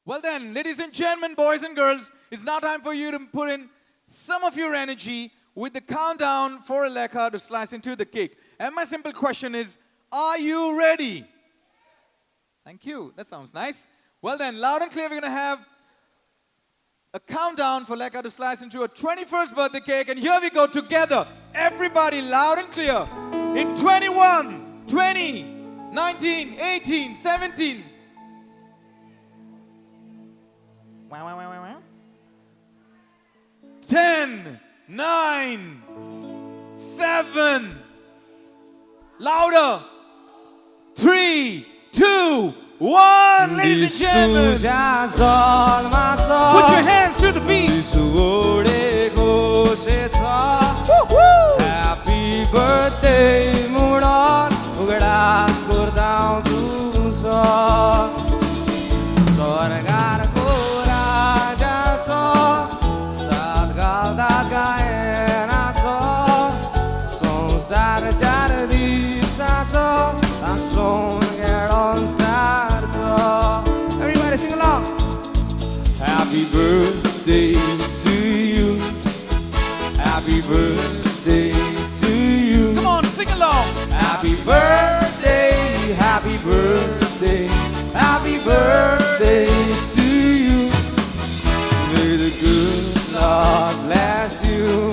Well then, ladies and gentlemen, boys and girls, it's now time for you to put in some of your energy with the countdown for Aleka to slice into the cake. And my simple question is, are you ready? Thank you. That sounds nice. Well then, loud and clear, we're going to have a countdown for Aleka to slice into a 21st birthday cake. And here we go together. Everybody loud and clear. In 21, 20, 19, 18, 17. Wow, wow, wow, wow, wow. 10, 9, 7. Louder. 3, 2, 1. Ladies and gentlemen, put your hands to the beat. Happy birthday, Muran. Ugdas kurdau Dsouza. Sargarko raja cha, sadgalda gaena cha. Sansar jar disa cha, ason geron sar cha. Everybody sing along. Happy birthday to you. Happy birthday to you. Come on, sing along. Happy birthday, happy birthday, happy birthday to you. May the good Lord bless you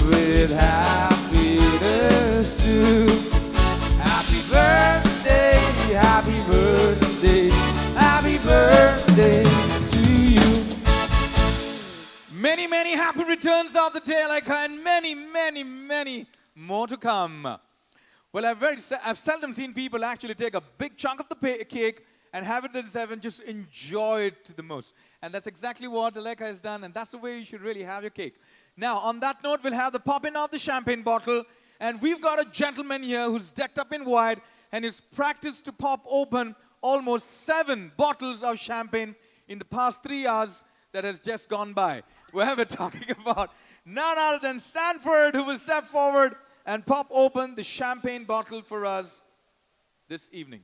with happiness too. Happy birthday, happy birthday, happy birthday to you. Many, many happy returns of the day, Aleka, and many, many, many more to come. Well, I've seldom seen people actually take a big chunk of the cake and have it themselves and just enjoy it to the most. And that's exactly what Aleka has done, and that's the way you should really have your cake. Now, on that note, we'll have the popping of the champagne bottle, and we've got a gentleman here who's decked up in white and is practiced to pop open almost 7 bottles of champagne in the past 3 hours that has just gone by. We're talking about none other than Sanford, who will step forward and pop open the champagne bottle for us this evening.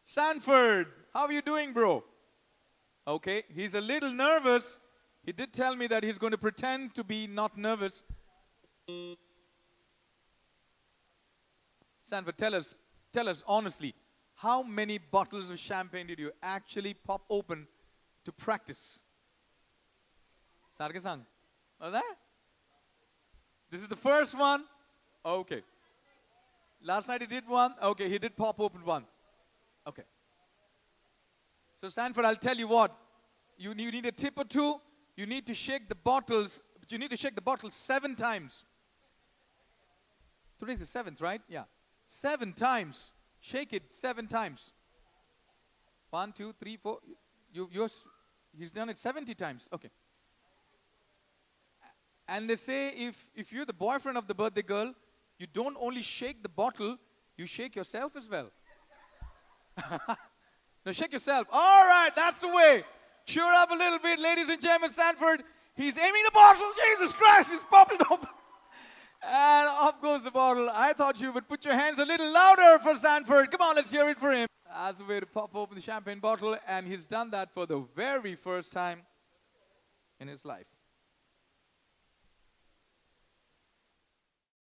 Sanford, how are you doing, bro? Okay, he's a little nervous. He did tell me that he's going to pretend to be not nervous. Sanford, tell us honestly, how many bottles of champagne did you actually pop open to practice? Sarkisang, what is that? This is the first one? Okay. Last night he did one? Okay, he did pop open one. Okay. So Sanford, I'll tell you what. You need a tip or two. You need to shake the bottles. But you need to shake the bottles 7 times. Today's the 7th, right? Yeah. 7 times. Shake it 7 times. 1, 2, 3, 4. He's done it 70 times. Okay. And they say if you're the boyfriend of the birthday girl, you don't only shake the bottle, you shake yourself as well. No, shake yourself. All right, that's the way. Cheer up a little bit, ladies and gentlemen. Sanford, he's aiming the bottle. Jesus Christ, he's popping it open. And off goes the bottle. I thought you would put your hands a little louder for Sanford. Come on, let's hear it for him. As a way to pop open the champagne bottle, and he's done that for the very first time in his life.